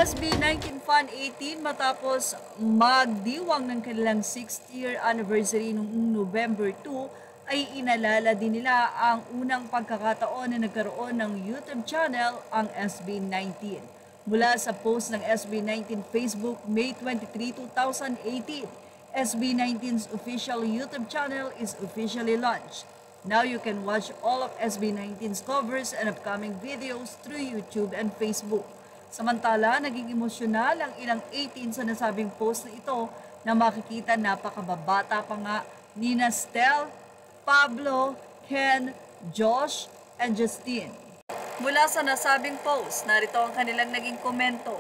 SB19 Fun 18 matapos magdiwang ng kanilang 6th year anniversary noong November 2 ay inalala din nila ang unang pagkakataon na nagkaroon ng YouTube channel ang SB19. Mula sa post ng SB19 Facebook May 23, 2018, SB19's official YouTube channel is officially launched. Now you can watch all of SB19's covers and upcoming videos through YouTube and Facebook. Samantala, naging emosyonal ang ilang 18 sa nasabing post na ito na makikita napakababata pa nga ni Stel, Pablo, Ken, Josh, and Justine. Mula sa nasabing post, narito ang kanilang naging komento.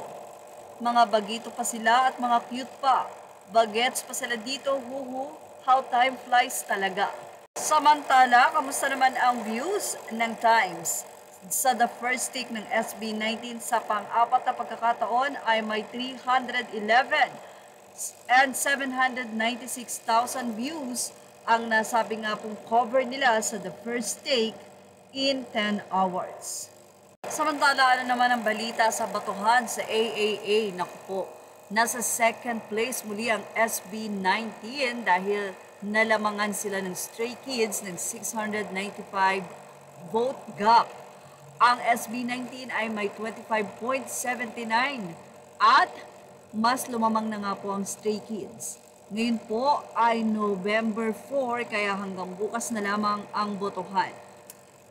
Mga bagito pa sila at mga cute pa. Bagets pa sila dito, huhu, how time flies talaga. Samantala, kamusta naman ang views ng Times? Sa the first take ng SB19 sa pang-apat na pagkakataon ay may 311 and 796,000 views ang nasabi nga pong cover nila sa the first take in 10 hours. Samantala, ano naman ang balita sa batuhan sa AAA? Naku po, nasa second place muli ang SB19 dahil nalamangan sila ng Stray Kids ng 695 vote gap. Ang SB19 ay may 25.79 at mas lumamang na nga po ang Stray Kids. Ngayon po ay November 4 kaya hanggang bukas na lamang ang botohan.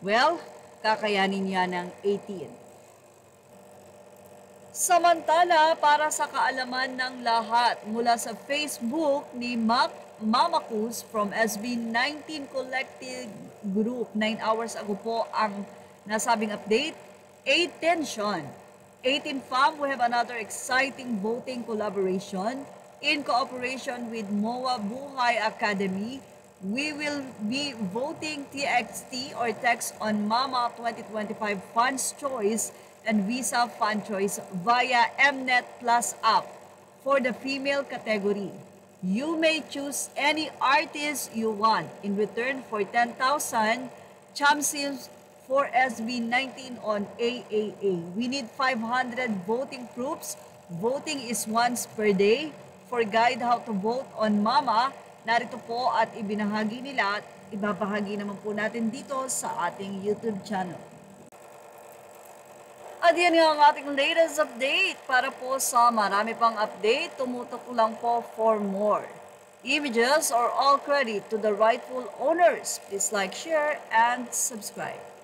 Well, kakayanin niya ng 18. Samantala, para sa kaalaman ng lahat, mula sa Facebook ni Mama Cruz from SB19 Collective Group, 9 hours ago po ang nasabing update. Attention! 18 Fam, we have another exciting voting collaboration in cooperation with MOA Buhay Academy. We will be voting TXT or Text on Mama 2025 Funds Choice and Visa Fund Choice via Mnet Plus app for the female category. You may choose any artist you want in return for 10,000 champions for SB19 on AAA. We need 500 voting proofs. Voting is once per day. For guide how to vote on Mama, narito po at ibinahagi nila at ibabahagi naman po natin dito sa ating YouTube channel. At yan nga ang ating latest update. Para po sa marami pang update, tumutok lang po for more. Images or all credit to the rightful owners. Please like, share, and subscribe.